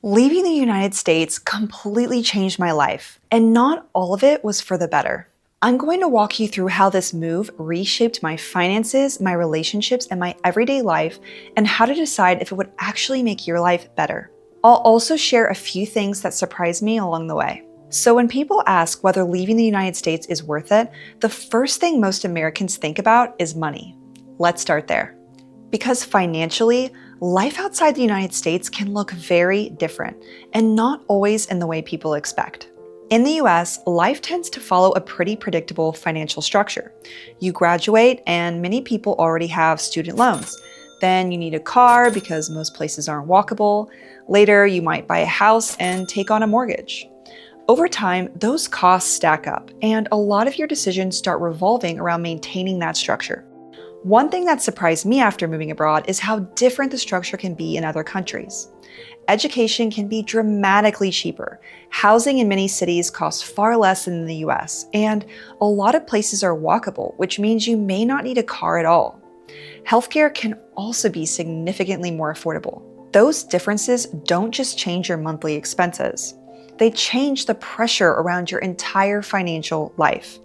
Leaving the United States completely changed my life, and not all of it was for the better. I'm going to walk you through how this move reshaped my finances, my relationships, and my everyday life, and how to decide if it would actually make your life better. I'll also share a few things that surprised me along the way. So when people ask whether leaving the United States is worth it, the first thing most Americans think about is money. Let's start there. Because financially, life outside the United States can look very different, and not always in the way people expect. In the US, life tends to follow a pretty predictable financial structure. You graduate, and many people already have student loans. Then you need a car because most places aren't walkable. Later, you might buy a house and take on a mortgage. Over time, those costs stack up, and a lot of your decisions start revolving around maintaining that structure. One thing that surprised me after moving abroad is how different the structure can be in other countries. Education can be dramatically cheaper. Housing in many cities costs far less than in the US, and a lot of places are walkable, which means you may not need a car at all. Healthcare can also be significantly more affordable. Those differences don't just change your monthly expenses. They change the pressure around your entire financial life.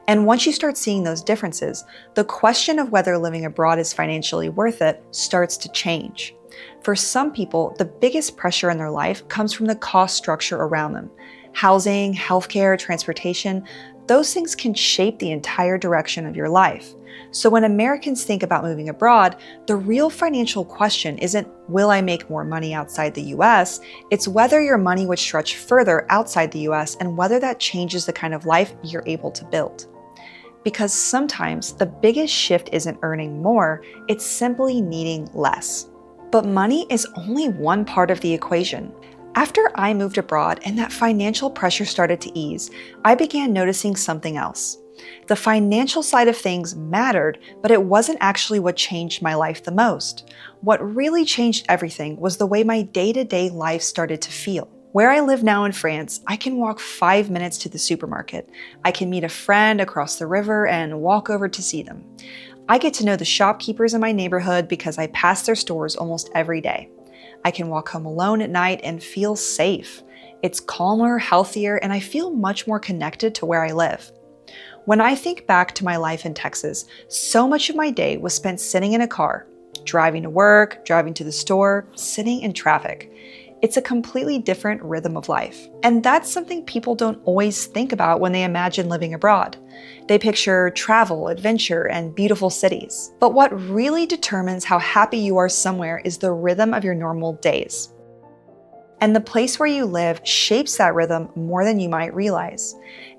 And once you start seeing those differences, the question of whether living abroad is financially worth it starts to change. For some people, the biggest pressure in their life comes from the cost structure around them. Housing, healthcare, transportation, those things can shape the entire direction of your life. So when Americans think about moving abroad, the real financial question isn't, will I make more money outside the US? It's whether your money would stretch further outside the US and whether that changes the kind of life you're able to build. Because sometimes the biggest shift isn't earning more, it's simply needing less. But money is only one part of the equation. After I moved abroad and that financial pressure started to ease, I began noticing something else. The financial side of things mattered, but it wasn't actually what changed my life the most. What really changed everything was the way my day-to-day life started to feel. Where I live now in France, I can walk 5 minutes to the supermarket. I can meet a friend across the river and walk over to see them. I get to know the shopkeepers in my neighborhood because I pass their stores almost every day. I can walk home alone at night and feel safe. It's calmer, healthier, and I feel much more connected to where I live. When I think back to my life in Texas, so much of my day was spent sitting in a car, driving to work, driving to the store, sitting in traffic. It's a completely different rhythm of life. And that's something people don't always think about when they imagine living abroad. They picture travel, adventure, and beautiful cities. But what really determines how happy you are somewhere is the rhythm of your normal days. And the place where you live shapes that rhythm more than you might realize.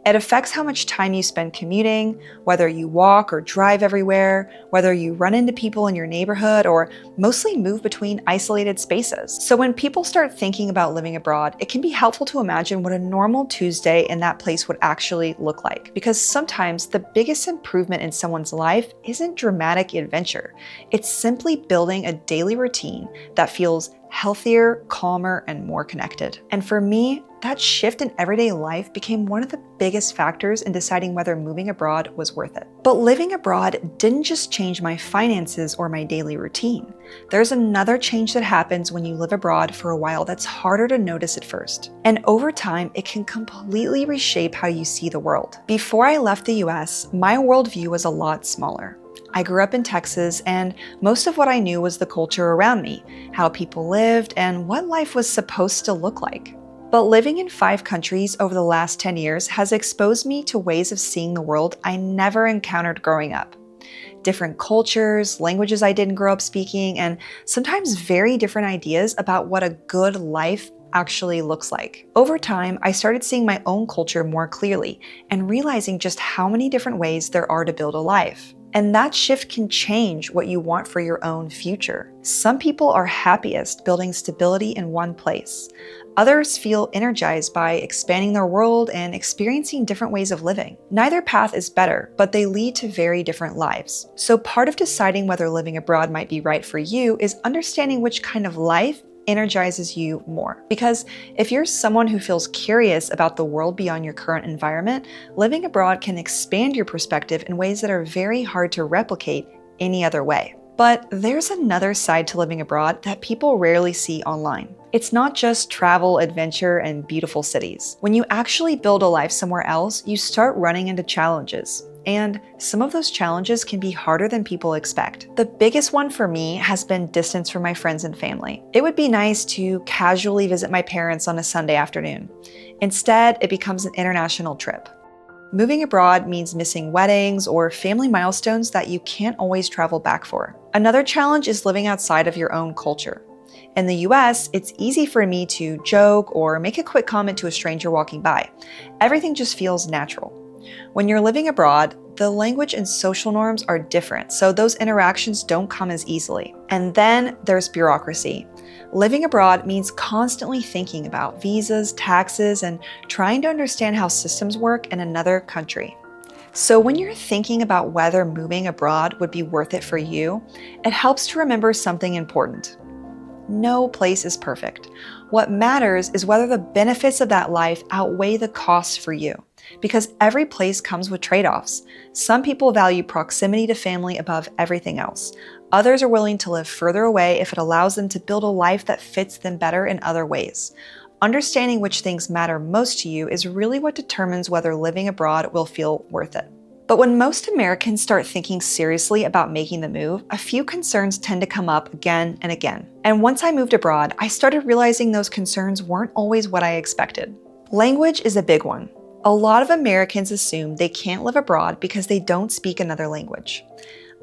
It affects how much time you spend commuting, whether you walk or drive everywhere, whether you run into people in your neighborhood, or mostly move between isolated spaces. So when people start thinking about living abroad, it can be helpful to imagine what a normal Tuesday in that place would actually look like. Because sometimes the biggest improvement in someone's life isn't dramatic adventure. It's simply building a daily routine that feels healthier, calmer, and more connected. And for me, that shift in everyday life became one of the biggest factors in deciding whether moving abroad was worth it. But living abroad didn't just change my finances or my daily routine. There's another change that happens when you live abroad for a while that's harder to notice at first. And over time, it can completely reshape how you see the world. Before I left the US, my worldview was a lot smaller. I grew up in Texas, and most of what I knew was the culture around me, how people lived, and what life was supposed to look like. But living in 5 countries over the last 10 years has exposed me to ways of seeing the world I never encountered growing up. Different cultures, languages I didn't grow up speaking, and sometimes very different ideas about what a good life actually looks like. Over time, I started seeing my own culture more clearly and realizing just how many different ways there are to build a life. And that shift can change what you want for your own future. Some people are happiest building stability in one place. Others feel energized by expanding their world and experiencing different ways of living. Neither path is better, but they lead to very different lives. So part of deciding whether living abroad might be right for you is understanding which kind of life energizes you more. Because if you're someone who feels curious about the world beyond your current environment, living abroad can expand your perspective in ways that are very hard to replicate any other way. But there's another side to living abroad that people rarely see online. It's not just travel, adventure, and beautiful cities. When you actually build a life somewhere else, you start running into challenges. And some of those challenges can be harder than people expect. The biggest one for me has been distance from my friends and family. It would be nice to casually visit my parents on a Sunday afternoon. Instead, it becomes an international trip. Moving abroad means missing weddings or family milestones that you can't always travel back for. Another challenge is living outside of your own culture. In the US, it's easy for me to joke or make a quick comment to a stranger walking by. Everything just feels natural. When you're living abroad, the language and social norms are different, so those interactions don't come as easily. And then there's bureaucracy. Living abroad means constantly thinking about visas, taxes, and trying to understand how systems work in another country. So when you're thinking about whether moving abroad would be worth it for you, it helps to remember something important. No place is perfect. What matters is whether the benefits of that life outweigh the costs for you. Because every place comes with trade-offs. Some people value proximity to family above everything else. Others are willing to live further away if it allows them to build a life that fits them better in other ways. Understanding which things matter most to you is really what determines whether living abroad will feel worth it. But when most Americans start thinking seriously about making the move, a few concerns tend to come up again and again. And once I moved abroad, I started realizing those concerns weren't always what I expected. Language is a big one. A lot of Americans assume they can't live abroad because they don't speak another language.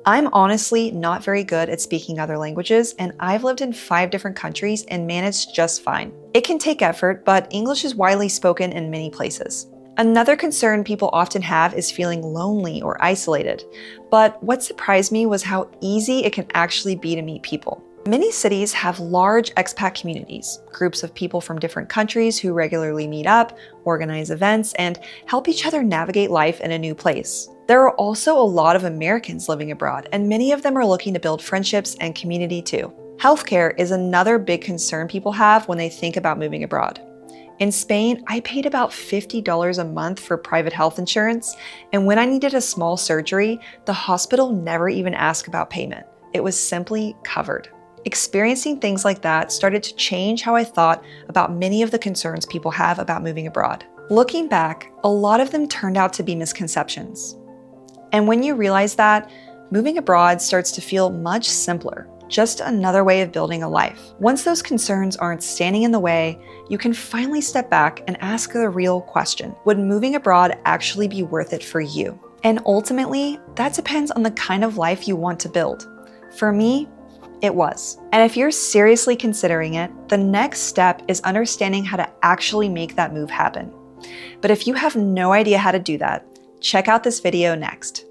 I'm honestly not very good at speaking other languages, and I've lived in 5 different countries and managed just fine. It can take effort, but English is widely spoken in many places. Another concern people often have is feeling lonely or isolated. But what surprised me was how easy it can actually be to meet people. Many cities have large expat communities, groups of people from different countries who regularly meet up, organize events, and help each other navigate life in a new place. There are also a lot of Americans living abroad, and many of them are looking to build friendships and community too. Healthcare is another big concern people have when they think about moving abroad. In Spain, I paid about $50 a month for private health insurance, and when I needed a small surgery, the hospital never even asked about payment. It was simply covered. Experiencing things like that started to change how I thought about many of the concerns people have about moving abroad. Looking back, a lot of them turned out to be misconceptions. And when you realize that, moving abroad starts to feel much simpler, just another way of building a life. Once those concerns aren't standing in the way, you can finally step back and ask the real question: would moving abroad actually be worth it for you? And ultimately, that depends on the kind of life you want to build. For me, it was. And if you're seriously considering it, the next step is understanding how to actually make that move happen. But if you have no idea how to do that, check out this video next.